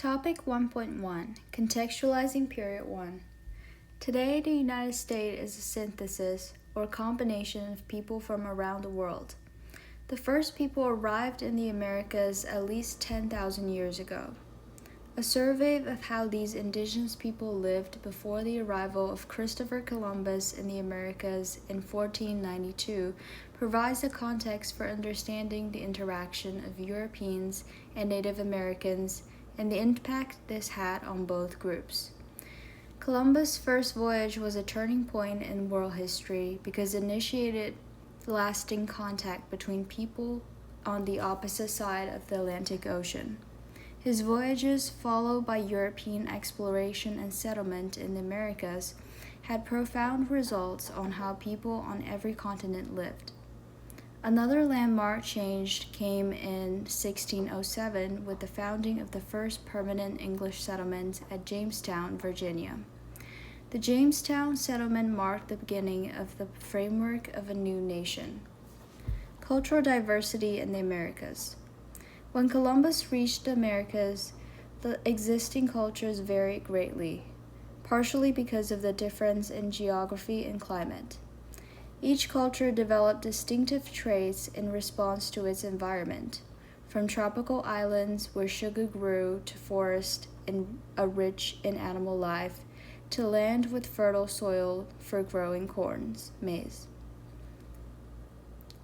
Topic 1.1 Contextualizing Period 1. Today, the United States is a synthesis or combination of people from around the world. The first people arrived in the Americas at least 10,000 years ago. A survey of how these indigenous people lived before the arrival of Christopher Columbus in the Americas in 1492 provides a context for understanding the interaction of Europeans and Native Americans and the impact this had on both groups. Columbus' first voyage was a turning point in world history because it initiated lasting contact between people on the opposite side of the Atlantic Ocean. His voyages, followed by European exploration and settlement in the Americas, had profound results on how people on every continent lived. Another landmark change came in 1607 with the founding of the first permanent English settlement at Jamestown, Virginia. The Jamestown settlement marked the beginning of the framework of a new nation. Cultural diversity in the Americas. When Columbus reached the Americas, the existing cultures varied greatly, partially because of the difference in geography and climate. Each culture developed distinctive traits in response to its environment, from tropical islands where sugar grew to forests rich in animal life, to land with fertile soil for growing maize.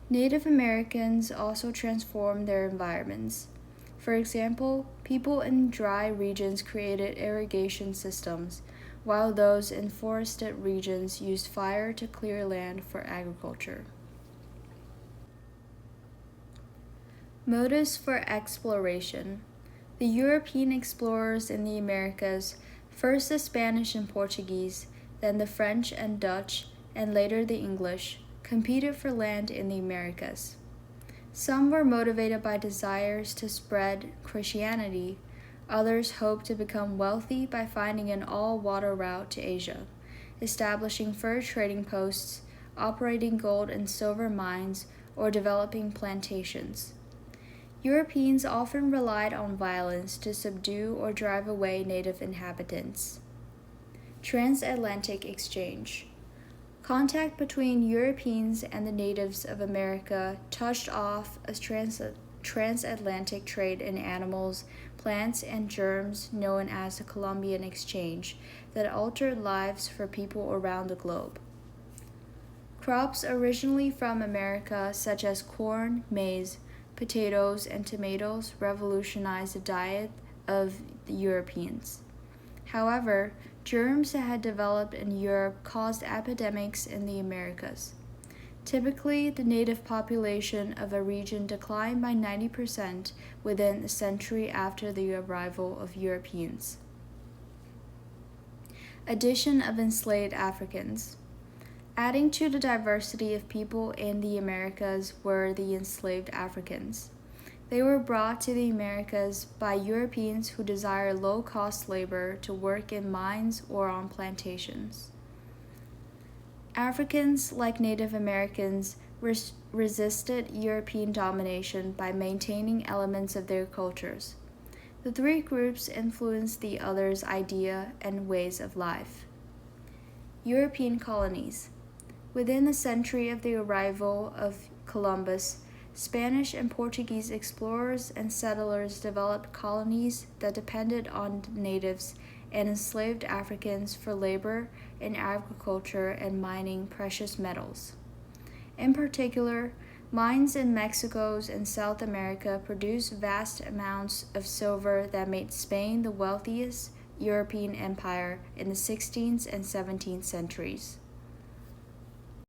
Native Americans also transformed their environments. For example, people in dry regions created irrigation systems, while those in forested regions used fire to clear land for agriculture. Motives for exploration. The European explorers in the Americas, first the Spanish and Portuguese, then the French and Dutch, and later the English, competed for land in the Americas. Some were motivated by desires to spread Christianity. Others hoped to become wealthy by finding an all-water route to Asia, establishing fur trading posts, operating gold and silver mines, or developing plantations. Europeans often relied on violence to subdue or drive away native inhabitants. Transatlantic exchange. Contact between Europeans and the natives of America touched off a transatlantic trade in animals, plants, and germs known as the Columbian Exchange that altered lives for people around the globe. Crops originally from America, such as corn, maize, potatoes, and tomatoes, revolutionized the diet of the Europeans. However, germs that had developed in Europe caused epidemics in the Americas. Typically, the native population of a region declined by 90% within a century after the arrival of Europeans. Addition of enslaved Africans. Adding to the diversity of people in the Americas were the enslaved Africans. They were brought to the Americas by Europeans who desired low-cost labor to work in mines or on plantations. Africans, like Native Americans, resisted European domination by maintaining elements of their cultures. The three groups influenced the others' idea and ways of life. European colonies. Within a century of the arrival of Columbus, Spanish and Portuguese explorers and settlers developed colonies that depended on natives and enslaved Africans for labor in agriculture and mining precious metals. In particular, mines in Mexico and South America produced vast amounts of silver that made Spain the wealthiest European empire in the 16th and 17th centuries.